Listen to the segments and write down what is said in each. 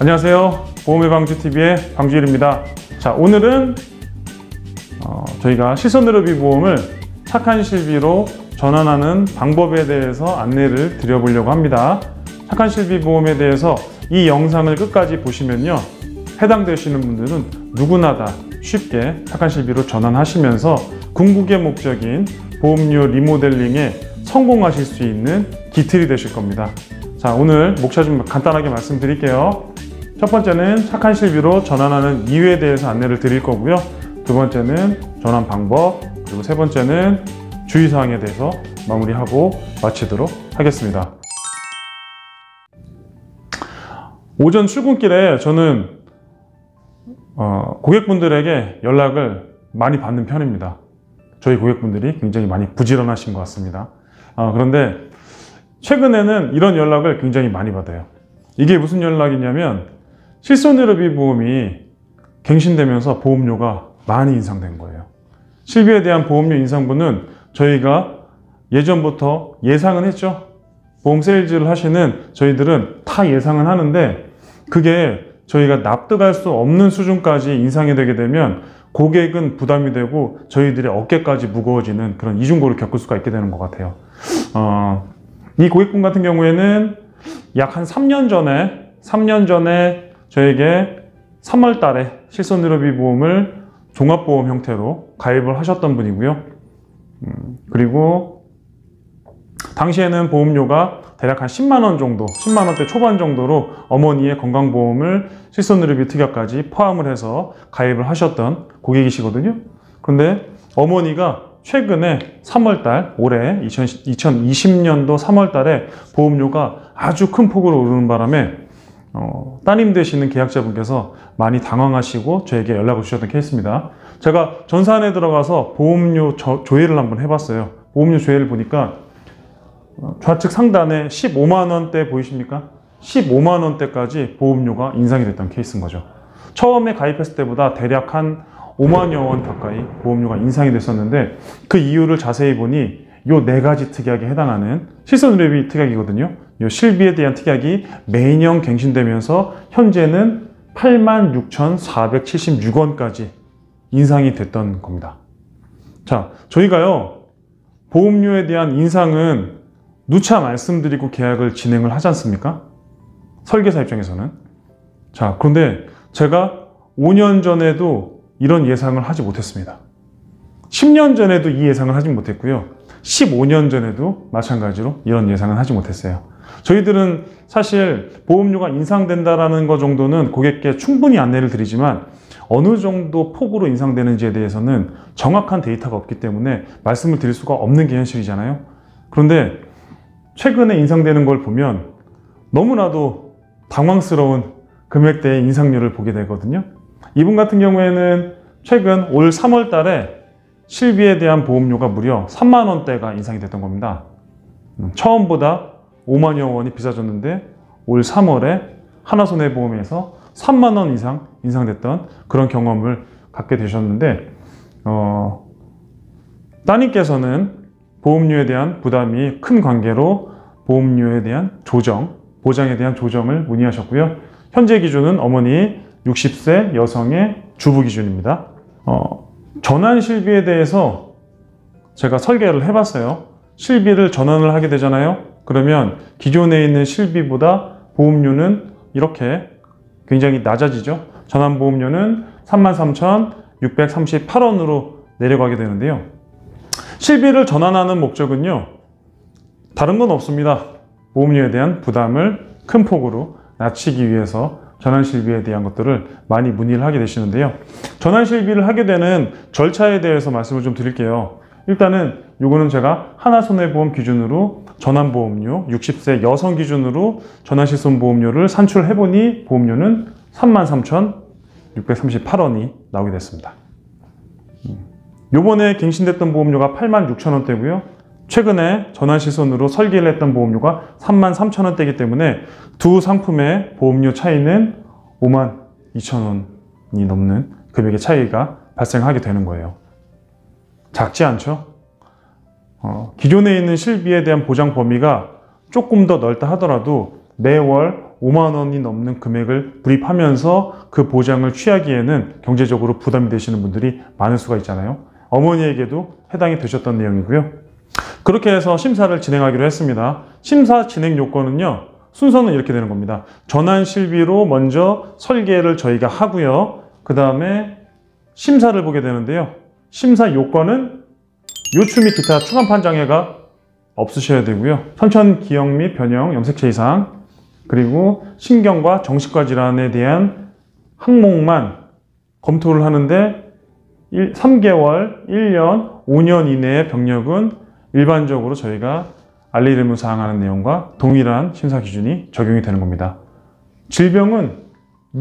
안녕하세요. 보험의방주TV의 방주일입니다. 자, 오늘은 저희가 실손의료비 보험을 착한 실비로 전환하는 방법에 대해서 안내를 드려보려고 합니다. 착한 실비 보험에 대해서 이 영상을 끝까지 보시면요, 해당되시는 분들은 누구나 다 쉽게 착한 실비로 전환하시면서 궁극의 목적인 보험료 리모델링에 성공하실 수 있는 기틀이 되실 겁니다. 자, 오늘 목차 좀 간단하게 말씀드릴게요. 첫 번째는 착한 실비로 전환하는 이유에 대해서 안내를 드릴 거고요. 두 번째는 전환 방법, 그리고 세 번째는 주의사항에 대해서 마무리하고 마치도록 하겠습니다. 오전 출근길에 저는 고객분들에게 연락을 많이 받는 편입니다. 저희 고객분들이 굉장히 많이 부지런하신 것 같습니다. 그런데 최근에는 이런 연락을 굉장히 많이 받아요. 이게 무슨 연락이냐면 실손의료비 보험이 갱신되면서 보험료가 많이 인상된 거예요. 실비에 대한 보험료 인상분은 저희가 예전부터 예상은 했죠. 보험 세일즈를 하시는 저희들은 다 예상은 하는데, 그게 저희가 납득할 수 없는 수준까지 인상이 되게 되면 고객은 부담이 되고 저희들의 어깨까지 무거워지는 그런 이중고를 겪을 수가 있게 되는 것 같아요. 이 고객분 같은 경우에는 약 한 3년 전에 저에게 3월 달에 실손의료비 보험을 종합보험 형태로 가입을 하셨던 분이고요. 그리고 당시에는 보험료가 대략 한 10만원 정도, 10만원대 초반 정도로 어머니의 건강보험을 실손의료비 특약까지 포함을 해서 가입을 하셨던 고객이시거든요. 그런데 어머니가 최근에 3월달, 올해 2020년도 3월달에 보험료가 아주 큰 폭으로 오르는 바람에 따님 되시는 계약자분께서 많이 당황하시고 저에게 연락을 주셨던 케이스입니다. 제가 전산에 들어가서 보험료 조회를 한번 해봤어요. 보험료 조회를 보니까 좌측 상단에 15만원대 보이십니까? 15만원대까지 보험료가 인상이 됐던 케이스인 거죠. 처음에 가입했을 때보다 대략 한 5만여 원 가까이 보험료가 인상이 됐었는데, 그 이유를 자세히 보니 요 4가지 특약에 해당하는 실손의료비 특약이거든요. 요 실비에 대한 특약이 매년 갱신되면서 현재는 86,476원까지 인상이 됐던 겁니다. 자, 저희가요, 보험료에 대한 인상은 누차 말씀드리고 계약을 진행을 하지 않습니까? 설계사 입장에서는. 자, 그런데 제가 5년 전에도 이런 예상을 하지 못했습니다. 10년 전에도 이 예상을 하지 못했고요. 15년 전에도 마찬가지로 이런 예상을 하지 못했어요. 저희들은 사실 보험료가 인상된다는 것 정도는 고객께 충분히 안내를 드리지만, 어느 정도 폭으로 인상되는지에 대해서는 정확한 데이터가 없기 때문에 말씀을 드릴 수가 없는 게 현실이잖아요. 그런데 최근에 인상되는 걸 보면 너무나도 당황스러운 금액대의 인상률을 보게 되거든요. 이분 같은 경우에는 최근 올 3월 달에 실비에 대한 보험료가 무려 3만원대가 인상이 됐던 겁니다. 처음보다 5만여 원이 비싸졌는데 올 3월에 하나손해보험에서 3만원 이상 인상됐던 그런 경험을 갖게 되셨는데, 따님께서는 보험료에 대한 부담이 큰 관계로 보험료에 대한 조정, 보장에 대한 조정을 문의하셨고요. 현재 기준은 어머니 60세 여성의 주부 기준입니다. 전환 실비에 대해서 제가 설계를 해봤어요. 실비를 전환을 하게 되잖아요. 그러면 기존에 있는 실비보다 보험료는 이렇게 굉장히 낮아지죠. 전환 보험료는 33,638원으로 내려가게 되는데요. 실비를 전환하는 목적은요, 다른 건 없습니다. 보험료에 대한 부담을 큰 폭으로 낮추기 위해서 전환 실비에 대한 것들을 많이 문의를 하게 되시는데요. 전환 실비를 하게 되는 절차에 대해서 말씀을 좀 드릴게요. 일단은 요거는 제가 하나손해보험 기준으로 전환보험료 60세 여성 기준으로 전환실손보험료를 산출해보니 보험료는 33,638원이 나오게 됐습니다. 요번에 갱신됐던 보험료가 86,000원대고요. 최근에 전환실손으로 설계를 했던 보험료가 33,000원대이기 때문에 두 상품의 보험료 차이는 52,000원이 넘는 금액의 차이가 발생하게 되는 거예요. 작지 않죠? 기존에 있는 실비에 대한 보장 범위가 조금 더 넓다 하더라도 매월 5만 원이 넘는 금액을 불입하면서 그 보장을 취하기에는 경제적으로 부담이 되시는 분들이 많을 수가 있잖아요. 어머니에게도 해당이 되셨던 내용이고요. 그렇게 해서 심사를 진행하기로 했습니다. 심사 진행 요건은요, 순서는 이렇게 되는 겁니다. 전환실비로 먼저 설계를 저희가 하고요. 그 다음에 심사를 보게 되는데요. 심사 요건은 요추 및 기타 추간판 장애가 없으셔야 되고요. 선천 기형 및 변형, 염색체 이상, 그리고 신경과 정신과 질환에 대한 항목만 검토를 하는데 3개월, 1년, 5년 이내의 병력은 일반적으로 저희가 알릴 의무 사항하는 내용과 동일한 심사 기준이 적용이 되는 겁니다. 질병은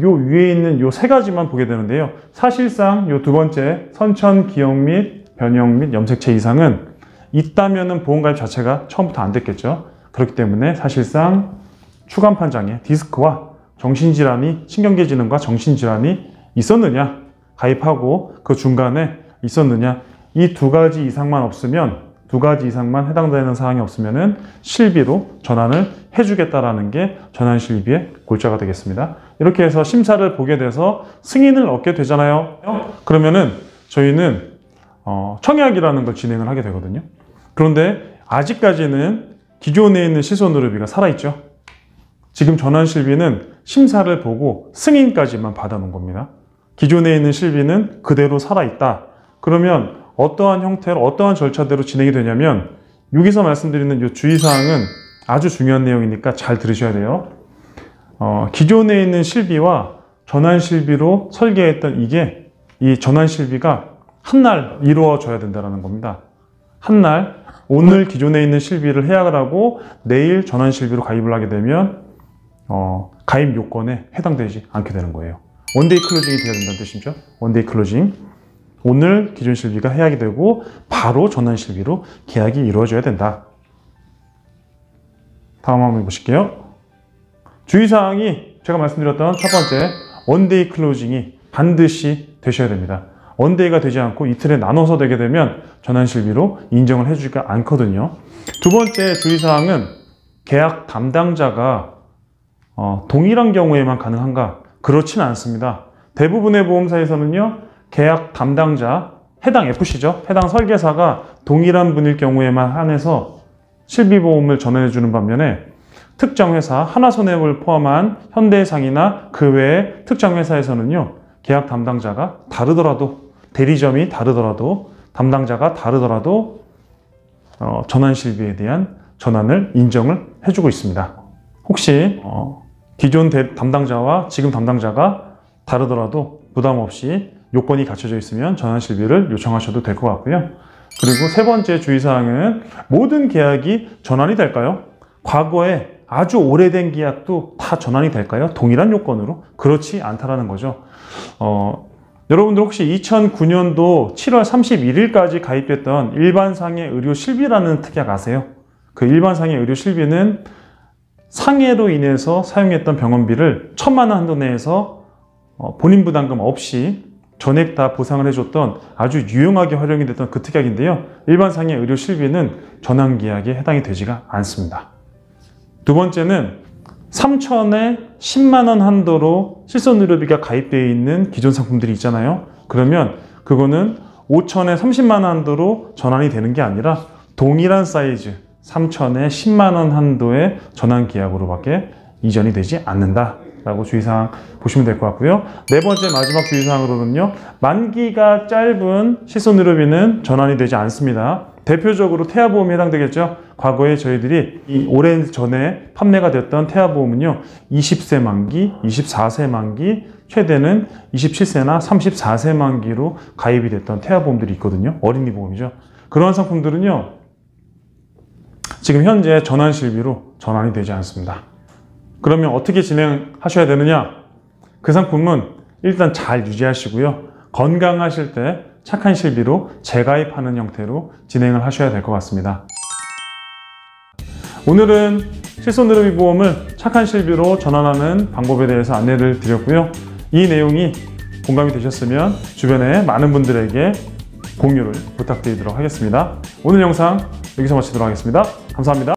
요 위에 있는 요 세 가지만 보게 되는데요. 사실상 요 두 번째 선천 기형 및 변형 및 염색체 이상은 있다면은 보험가입 자체가 처음부터 안 됐겠죠. 그렇기 때문에 사실상 추간판 장애, 디스크와 정신질환이, 신경계지능과 정신질환이 있었느냐, 가입하고 그 중간에 있었느냐, 이 두 가지 이상만 없으면, 두 가지 이상만 해당되는 사항이 없으면은 실비로 전환을 해주겠다라는 게 전환실비의 골자가 되겠습니다. 이렇게 해서 심사를 보게 돼서 승인을 얻게 되잖아요. 그러면은 저희는 청약이라는 걸 진행을 하게 되거든요. 그런데 아직까지는 기존에 있는 실손의료비가 살아있죠. 지금 전환실비는 심사를 보고 승인까지만 받아놓은 겁니다. 기존에 있는 실비는 그대로 살아있다. 그러면 어떠한 형태로, 어떠한 절차대로 진행이 되냐면, 여기서 말씀드리는 이 주의사항은 아주 중요한 내용이니까 잘 들으셔야 돼요. 기존에 있는 실비와 전환실비로 설계했던 이 전환실비가 한날 이루어져야 된다는 겁니다. 한날, 오늘 기존에 있는 실비를 해약을 하고 내일 전환실비로 가입을 하게 되면 가입 요건에 해당되지 않게 되는 거예요. 원데이 클로징이 돼야 된다는 뜻이죠. 원데이 클로징. 오늘 기존 실비가 해약이 되고 바로 전환실비로 계약이 이루어져야 된다. 다음 한번 보실게요. 주의사항이 제가 말씀드렸던 첫 번째, 원데이 클로징이 반드시 되셔야 됩니다. 원데이가 되지 않고 이틀에 나눠서 되게 되면 전환실비로 인정을 해주지가 않거든요. 두 번째 주의사항은 계약 담당자가 동일한 경우에만 가능한가? 그렇진 않습니다. 대부분의 보험사에서는요, 계약 담당자, 해당 FC죠. 해당 설계사가 동일한 분일 경우에만 한해서 실비보험을 전환해주는 반면에 특정 회사, 하나손해보험을 포함한 현대해상이나 그 외의 특정 회사에서는요, 계약 담당자가 다르더라도, 대리점이 다르더라도, 담당자가 다르더라도 전환실비에 대한 전환을 인정을 해주고 있습니다. 혹시 기존 담당자와 지금 담당자가 다르더라도 부담 없이 요건이 갖춰져 있으면 전환실비를 요청하셔도 될 것 같고요. 그리고 세 번째 주의사항은 모든 계약이 전환이 될까요? 과거에 아주 오래된 계약도 다 전환이 될까요? 동일한 요건으로? 그렇지 않다라는 거죠. 여러분들 혹시 2009년도 7월 31일까지 가입됐던 일반상해 의료실비라는 특약 아세요? 그 일반상해 의료실비는 상해로 인해서 사용했던 병원비를 1,000만 원 한도 내에서 본인 부담금 없이 전액 다 보상을 해줬던 아주 유용하게 활용이 됐던 그 특약인데요. 일반상해 의료실비는 전환계약에 해당이 되지가 않습니다. 두 번째는 3,000에 10만 원 한도로 실손의료비가 가입되어 있는 기존 상품들이 있잖아요. 그러면 그거는 5,000에 30만 원 한도로 전환이 되는 게 아니라 동일한 사이즈 3,000에 10만 원 한도의 전환계약으로밖에 이전이 되지 않는다 라고 주의사항 보시면 될 것 같고요. 네 번째 마지막 주의사항으로는요, 만기가 짧은 실손의료비는 전환이 되지 않습니다. 대표적으로 태아보험에 해당되겠죠. 과거에 저희들이 이 오랜 전에 판매가 됐던 태아보험은요, 20세 만기, 24세 만기, 최대는 27세나 34세 만기로 가입이 됐던 태아보험들이 있거든요. 어린이 보험이죠. 그러한 상품들은요, 지금 현재 전환실비로 전환이 되지 않습니다. 그러면 어떻게 진행하셔야 되느냐? 그 상품은 일단 잘 유지하시고요. 건강하실 때 착한 실비로 재가입하는 형태로 진행을 하셔야 될 것 같습니다. 오늘은 실손의료비 보험을 착한 실비로 전환하는 방법에 대해서 안내를 드렸고요. 이 내용이 공감이 되셨으면 주변에 많은 분들에게 공유를 부탁드리도록 하겠습니다. 오늘 영상 여기서 마치도록 하겠습니다. 감사합니다.